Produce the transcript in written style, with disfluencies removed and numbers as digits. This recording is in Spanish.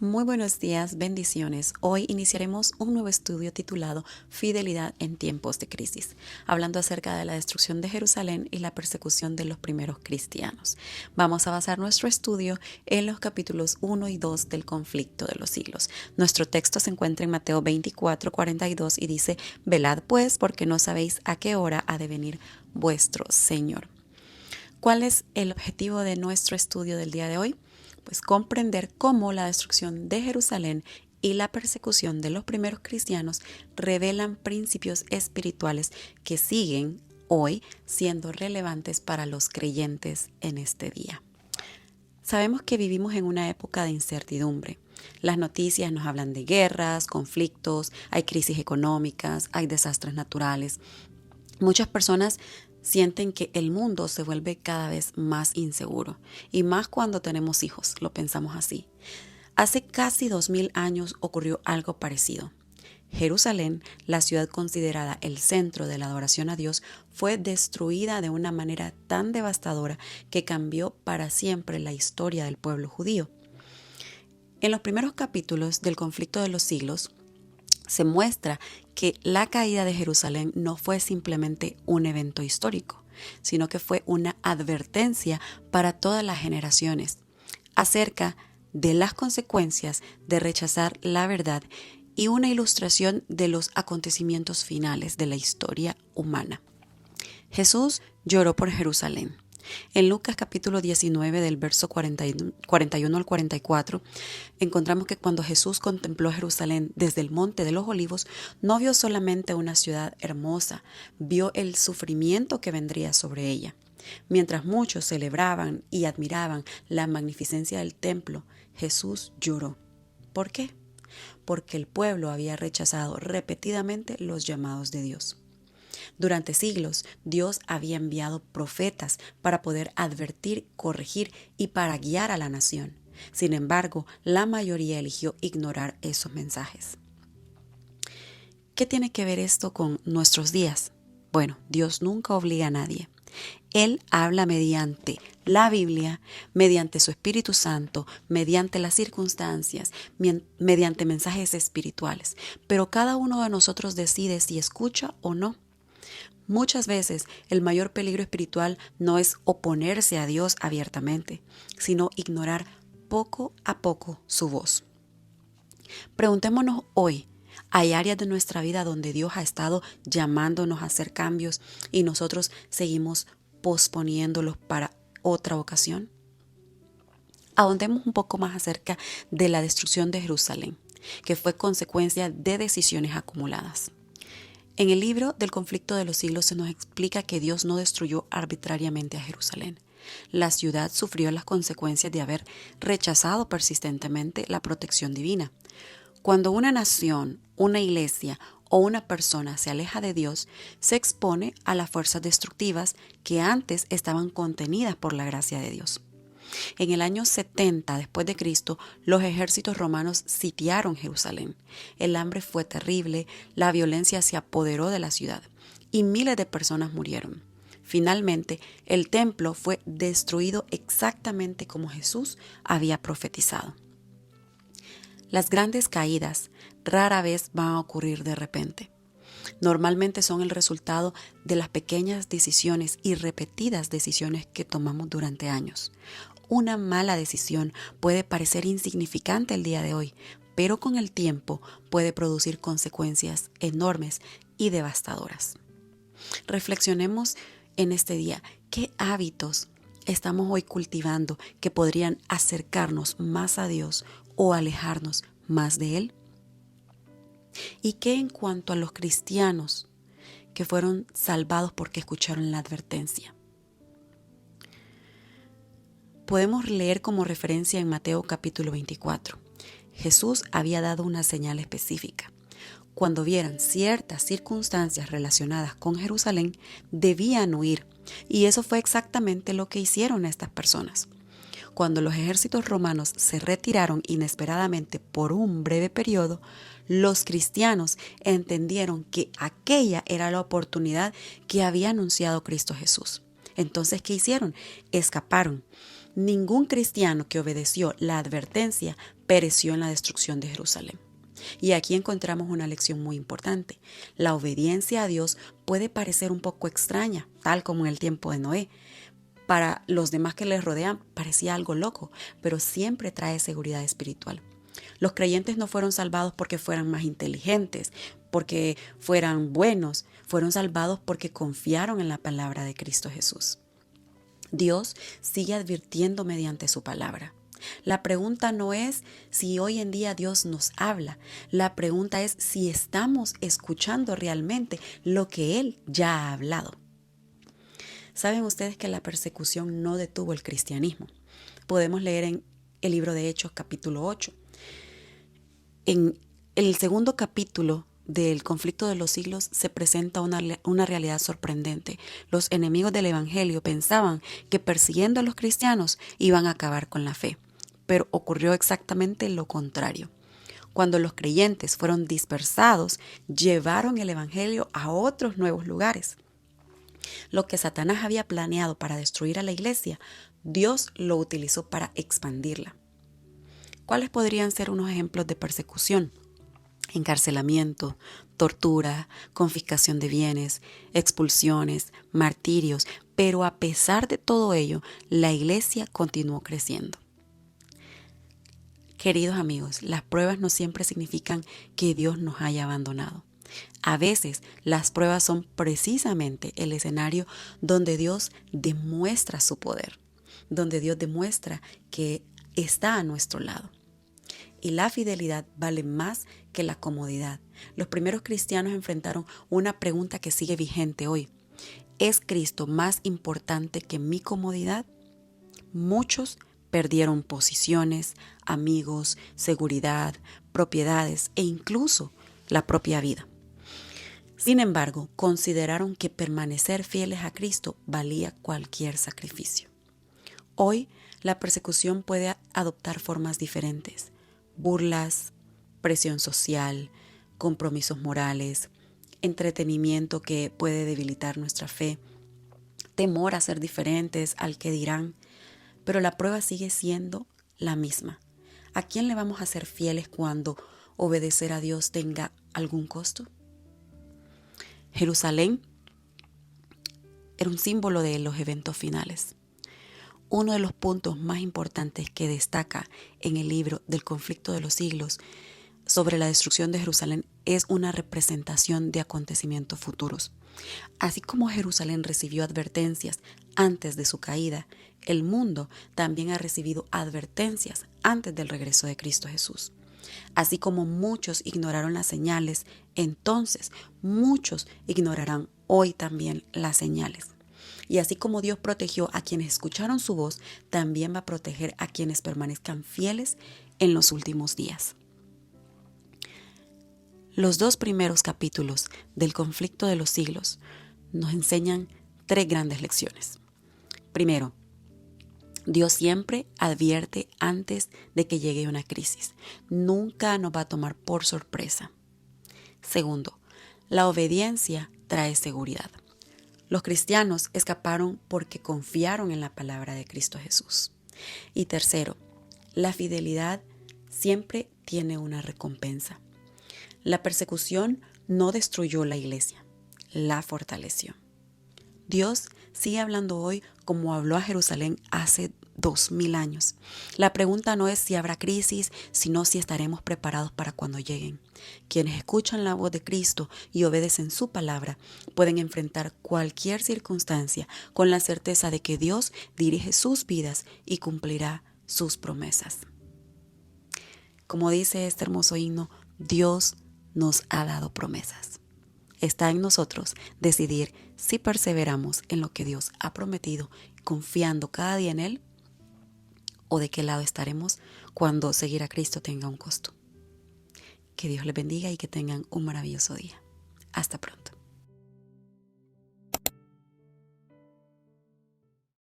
Muy buenos días, bendiciones. Hoy iniciaremos un nuevo estudio titulado Fidelidad en tiempos de crisis, hablando acerca de la destrucción de Jerusalén y la persecución de los primeros cristianos. Vamos a basar nuestro estudio en los capítulos 1 y 2 del conflicto de los siglos. Nuestro texto se encuentra en Mateo 24:42 y dice: Velad pues, porque no sabéis a qué hora ha de venir vuestro Señor. ¿Cuál es el objetivo de nuestro estudio del día de hoy? Pues comprender cómo la destrucción de Jerusalén y la persecución de los primeros cristianos revelan principios espirituales que siguen hoy siendo relevantes para los creyentes en este día. Sabemos que vivimos en una época de incertidumbre. Las noticias nos hablan de guerras, conflictos, hay crisis económicas, hay desastres naturales. Muchas personas sienten que el mundo se vuelve cada vez más inseguro, y más cuando tenemos hijos, lo pensamos así. Hace casi 2000 años ocurrió algo parecido. Jerusalén, la ciudad considerada el centro de la adoración a Dios, fue destruida de una manera tan devastadora que cambió para siempre la historia del pueblo judío. En los primeros capítulos del conflicto de los siglos, se muestra que la caída de Jerusalén no fue simplemente un evento histórico, sino que fue una advertencia para todas las generaciones acerca de las consecuencias de rechazar la verdad y una ilustración de los acontecimientos finales de la historia humana. Jesús lloró por Jerusalén. En Lucas capítulo 19 del verso 41 al 44 encontramos que cuando Jesús contempló Jerusalén desde el Monte de los Olivos, no vio solamente una ciudad hermosa, vio el sufrimiento que vendría sobre ella. Mientras muchos celebraban y admiraban la magnificencia del templo, Jesús lloró. ¿Por qué? Porque el pueblo había rechazado repetidamente los llamados de Dios. Durante siglos, Dios había enviado profetas para poder advertir, corregir y para guiar a la nación. Sin embargo, la mayoría eligió ignorar esos mensajes. ¿Qué tiene que ver esto con nuestros días? Bueno, Dios nunca obliga a nadie. Él habla mediante la Biblia, mediante su Espíritu Santo, mediante las circunstancias, mediante mensajes espirituales. Pero cada uno de nosotros decide si escucha o no. Muchas veces el mayor peligro espiritual no es oponerse a Dios abiertamente, sino ignorar poco a poco su voz. Preguntémonos hoy, ¿hay áreas de nuestra vida donde Dios ha estado llamándonos a hacer cambios y nosotros seguimos posponiéndolos para otra ocasión? Ahondemos un poco más acerca de la destrucción de Jerusalén, que fue consecuencia de decisiones acumuladas. En el libro del conflicto de los siglos se nos explica que Dios no destruyó arbitrariamente a Jerusalén. La ciudad sufrió las consecuencias de haber rechazado persistentemente la protección divina. Cuando una nación, una iglesia o una persona se aleja de Dios, se expone a las fuerzas destructivas que antes estaban contenidas por la gracia de Dios. En el año 70 después de Cristo, los ejércitos romanos sitiaron Jerusalén. El hambre fue terrible, la violencia se apoderó de la ciudad y miles de personas murieron. Finalmente, el templo fue destruido exactamente como Jesús había profetizado. Las grandes caídas rara vez van a ocurrir de repente. Normalmente son el resultado de las pequeñas decisiones y repetidas decisiones que tomamos durante años. Una mala decisión puede parecer insignificante el día de hoy, pero con el tiempo puede producir consecuencias enormes y devastadoras. Reflexionemos en este día, ¿qué hábitos estamos hoy cultivando que podrían acercarnos más a Dios o alejarnos más de Él? ¿Y qué en cuanto a los cristianos que fueron salvados porque escucharon la advertencia? Podemos leer como referencia en Mateo capítulo 24. Jesús había dado una señal específica. Cuando vieran ciertas circunstancias relacionadas con Jerusalén, debían huir. Y eso fue exactamente lo que hicieron estas personas. Cuando los ejércitos romanos se retiraron inesperadamente por un breve periodo, los cristianos entendieron que aquella era la oportunidad que había anunciado Cristo Jesús. Entonces, ¿qué hicieron? Escaparon. Ningún cristiano que obedeció la advertencia pereció en la destrucción de Jerusalén. Y aquí encontramos una lección muy importante. La obediencia a Dios puede parecer un poco extraña, tal como en el tiempo de Noé. Para los demás que les rodean parecía algo loco, pero siempre trae seguridad espiritual. Los creyentes no fueron salvados porque fueran más inteligentes, porque fueran buenos, fueron salvados porque confiaron en la palabra de Cristo Jesús. Dios sigue advirtiendo mediante su palabra. La pregunta no es si hoy en día Dios nos habla. La pregunta es si estamos escuchando realmente lo que Él ya ha hablado. ¿Saben ustedes que la persecución no detuvo el cristianismo? Podemos leer en el libro de Hechos capítulo 8. En el segundo capítulo del conflicto de los siglos se presenta una realidad sorprendente. Los enemigos del evangelio pensaban que persiguiendo a los cristianos iban a acabar con la fe, pero ocurrió exactamente lo contrario. Cuando los creyentes fueron dispersados, llevaron el evangelio a otros nuevos lugares. Lo que Satanás había planeado para destruir a la iglesia, Dios lo utilizó para expandirla. ¿Cuáles podrían ser unos ejemplos de persecución? Encarcelamiento, tortura, confiscación de bienes, expulsiones, martirios, pero a pesar de todo ello, la iglesia continuó creciendo. Queridos amigos, las pruebas no siempre significan que Dios nos haya abandonado. A veces las pruebas son precisamente el escenario donde Dios demuestra su poder, donde Dios demuestra que está a nuestro lado. Y la fidelidad vale más que la comodidad. Los primeros cristianos enfrentaron una pregunta que sigue vigente hoy. ¿Es Cristo más importante que mi comodidad? Muchos perdieron posiciones, amigos, seguridad, propiedades e incluso la propia vida. Sin embargo, consideraron que permanecer fieles a Cristo valía cualquier sacrificio. Hoy, la persecución puede adoptar formas diferentes. Burlas, presión social, compromisos morales, entretenimiento que puede debilitar nuestra fe, temor a ser diferentes al que dirán, pero la prueba sigue siendo la misma. ¿A quién le vamos a ser fieles cuando obedecer a Dios tenga algún costo? Jerusalén era un símbolo de los eventos finales. Uno de los puntos más importantes que destaca en el libro del conflicto de los siglos sobre la destrucción de Jerusalén es una representación de acontecimientos futuros. Así como Jerusalén recibió advertencias antes de su caída, el mundo también ha recibido advertencias antes del regreso de Cristo Jesús. Así como muchos ignoraron las señales, entonces muchos ignorarán hoy también las señales. Y así como Dios protegió a quienes escucharon su voz, también va a proteger a quienes permanezcan fieles en los últimos días. Los 2 primeros capítulos del conflicto de los siglos nos enseñan 3 grandes lecciones. Primero, Dios siempre advierte antes de que llegue una crisis. Nunca nos va a tomar por sorpresa. Segundo, la obediencia trae seguridad. Los cristianos escaparon porque confiaron en la palabra de Cristo Jesús. Y tercero, la fidelidad siempre tiene una recompensa. La persecución no destruyó la iglesia, la fortaleció. Dios sigue hablando hoy como habló a Jerusalén hace 2000 años. La pregunta no es si habrá crisis, sino si estaremos preparados para cuando lleguen. Quienes escuchan la voz de Cristo y obedecen su palabra pueden enfrentar cualquier circunstancia con la certeza de que Dios dirige sus vidas y cumplirá sus promesas. Como dice este hermoso himno, Dios nos ha dado promesas. Está en nosotros decidir si perseveramos en lo que Dios ha prometido, confiando cada día en Él, o de qué lado estaremos cuando seguir a Cristo tenga un costo. Que Dios les bendiga y que tengan un maravilloso día. Hasta pronto.